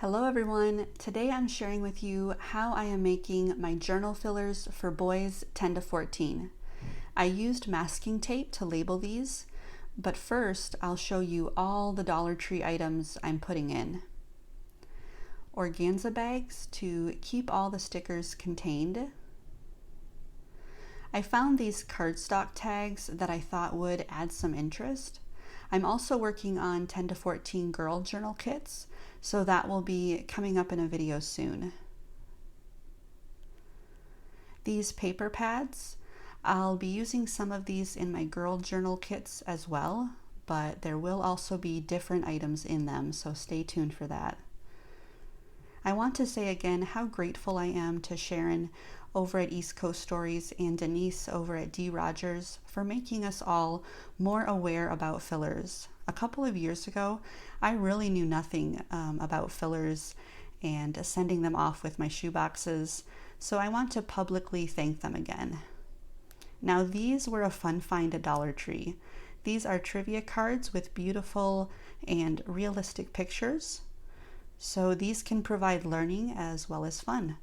Hello everyone, today I'm sharing with you how I am making my journal fillers for boys 10 to 14. I used masking tape to label these, but first I'll show you all the Dollar Tree items I'm putting in. Organza bags to keep all the stickers contained. I found these cardstock tags that I thought would add some interest. I'm also working on 10 to 14 girl journal kits, so that will be coming up in a video soon. These paper pads, I'll be using some of these in my girl journal kits as well, but there will also be different items in them, so stay tuned for that. I want to say again how grateful I am to Sharon over at East Coast Stories and Denise over at D. Rogers for making us all more aware about fillers. A couple of years ago, I really knew nothing about fillers and sending them off with my shoeboxes, so I want to publicly thank them again. Now these were a fun find at Dollar Tree. These are trivia cards with beautiful and realistic pictures, so these can provide learning as well as fun.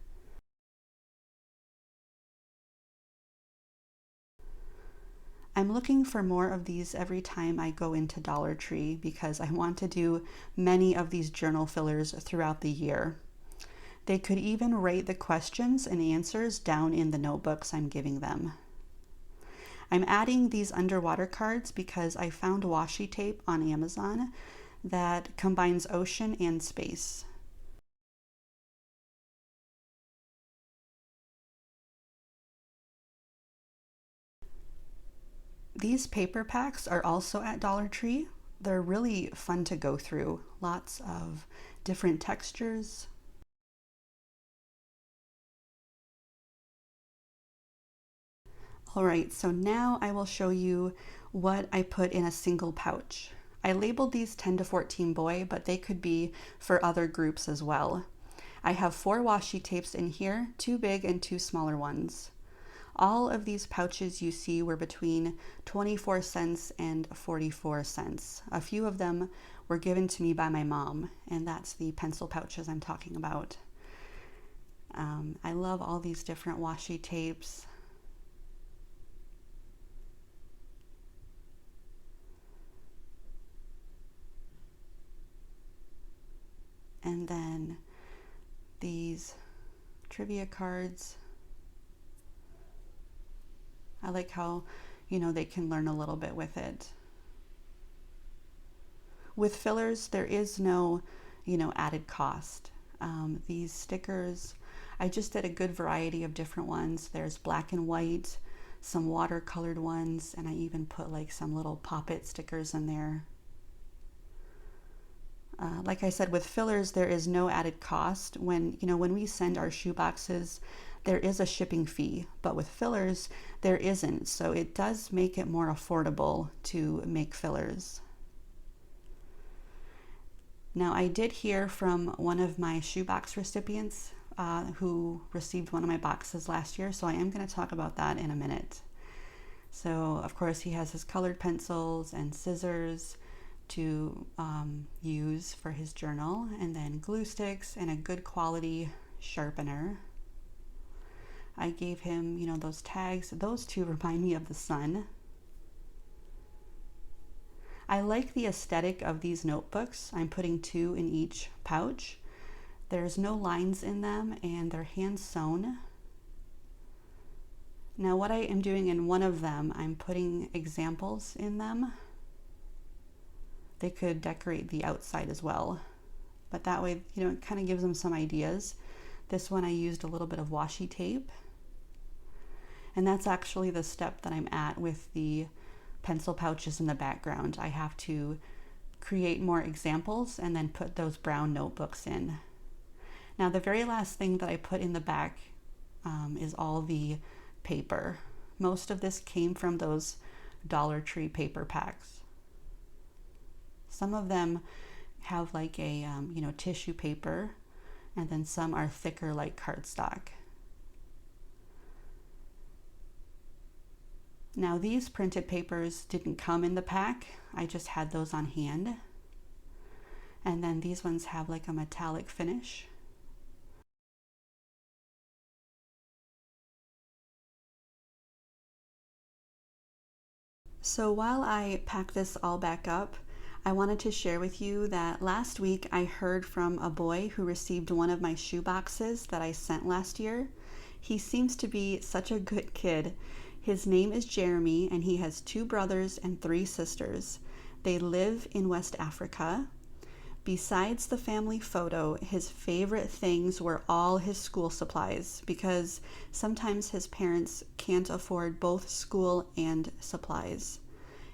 I'm looking for more of these every time I go into Dollar Tree because I want to do many of these journal fillers throughout the year. They could even write the questions and answers down in the notebooks I'm giving them. I'm adding these underwater cards because I found washi tape on Amazon that combines ocean and space. These paper packs are also at Dollar Tree. They're really fun to go through. Lots of different textures. All right, so now I will show you what I put in a single pouch. I labeled these 10 to 14 boy, but they could be for other groups as well. I have 4 washi tapes in here, 2 big and 2 smaller ones. All of these pouches you see were between 24 cents and 44 cents. A few of them were given to me by my mom, and that's the pencil pouches I'm talking about. I love all these different washi tapes. And then these trivia cards. I like how, they can learn a little bit with it. With fillers, there is no, added cost. These stickers, I just did a good variety of different ones. There's black and white, some watercolored ones, and I even put like some little pop-it stickers in there. Like I said, with fillers, there is no added cost. When we send our shoe boxes, there is a shipping fee, but with fillers, there isn't. So it does make it more affordable to make fillers. Now, I did hear from one of my shoebox recipients who received one of my boxes last year, so I am going to talk about that in a minute. So, of course, he has his colored pencils and scissors to use for his journal, and then glue sticks and a good quality sharpener. I gave him, those tags. Those two remind me of the sun. I like the aesthetic of these notebooks. I'm putting 2 in each pouch. There's no lines in them and they're hand sewn. Now what I am doing in one of them, I'm putting examples in them. They could decorate the outside as well, but that way, it kind of gives them some ideas. This one I used a little bit of washi tape, and that's actually the step that I'm at with the pencil pouches in the background. I have to create more examples and then put those brown notebooks in. Now the very last thing that I put in the back is all the paper. Most of this came from those Dollar Tree paper packs. Some of them have like a tissue paper, and then some are thicker like cardstock. Now these printed papers didn't come in the pack. I just had those on hand. And then these ones have like a metallic finish. So while I pack this all back up, I wanted to share with you that last week I heard from a boy who received one of my shoe boxes that I sent last year. He seems to be such a good kid. His name is Jeremy, and he has 2 brothers and 3 sisters. They live in West Africa. Besides the family photo, his favorite things were all his school supplies, because sometimes his parents can't afford both school and supplies.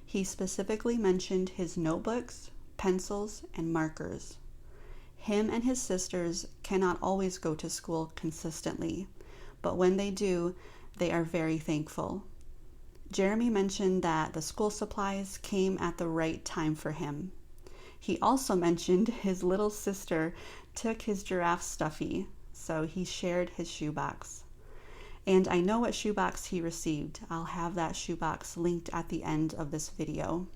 He specifically mentioned his notebooks, pencils, and markers. Him and his sisters cannot always go to school consistently, but when they do, they are very thankful. Jeremy mentioned that the school supplies came at the right time for him. He also mentioned his little sister took his giraffe stuffy, so he shared his shoebox. And I know what shoebox he received. I'll have that shoebox linked at the end of this video.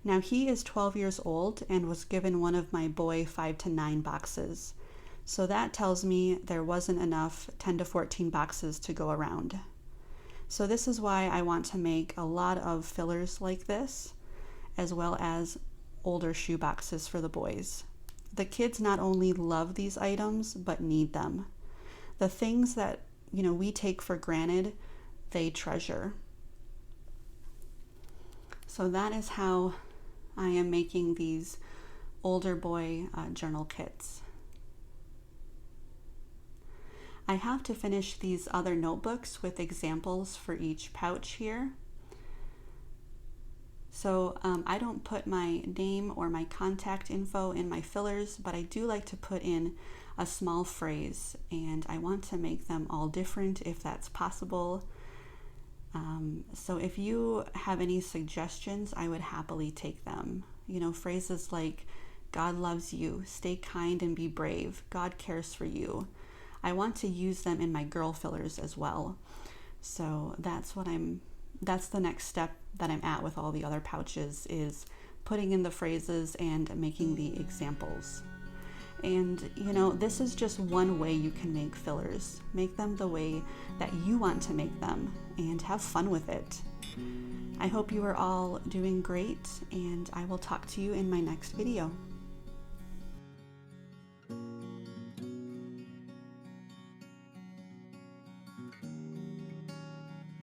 Now he is 12 years old and was given one of my boy 5 to 9 boxes. So that tells me there wasn't enough 10 to 14 boxes to go around. So this is why I want to make a lot of fillers like this, as well as older shoe boxes for the boys. The kids not only love these items, but need them. The things that, we take for granted, they treasure. So that is how I am making these older boy journal kits. I have to finish these other notebooks with examples for each pouch here. So I don't put my name or my contact info in my fillers, but I do like to put in a small phrase, and I want to make them all different if that's possible. So if you have any suggestions, I would happily take them. Phrases like, God loves you, stay kind and be brave, God cares for you. I want to use them in my girl fillers as well. So that's the next step that I'm at with all the other pouches, is putting in the phrases and making the examples. And this is just one way you can make fillers. Make them the way that you want to make them and have fun with it. I hope you are all doing great, and I will talk to you in my next video.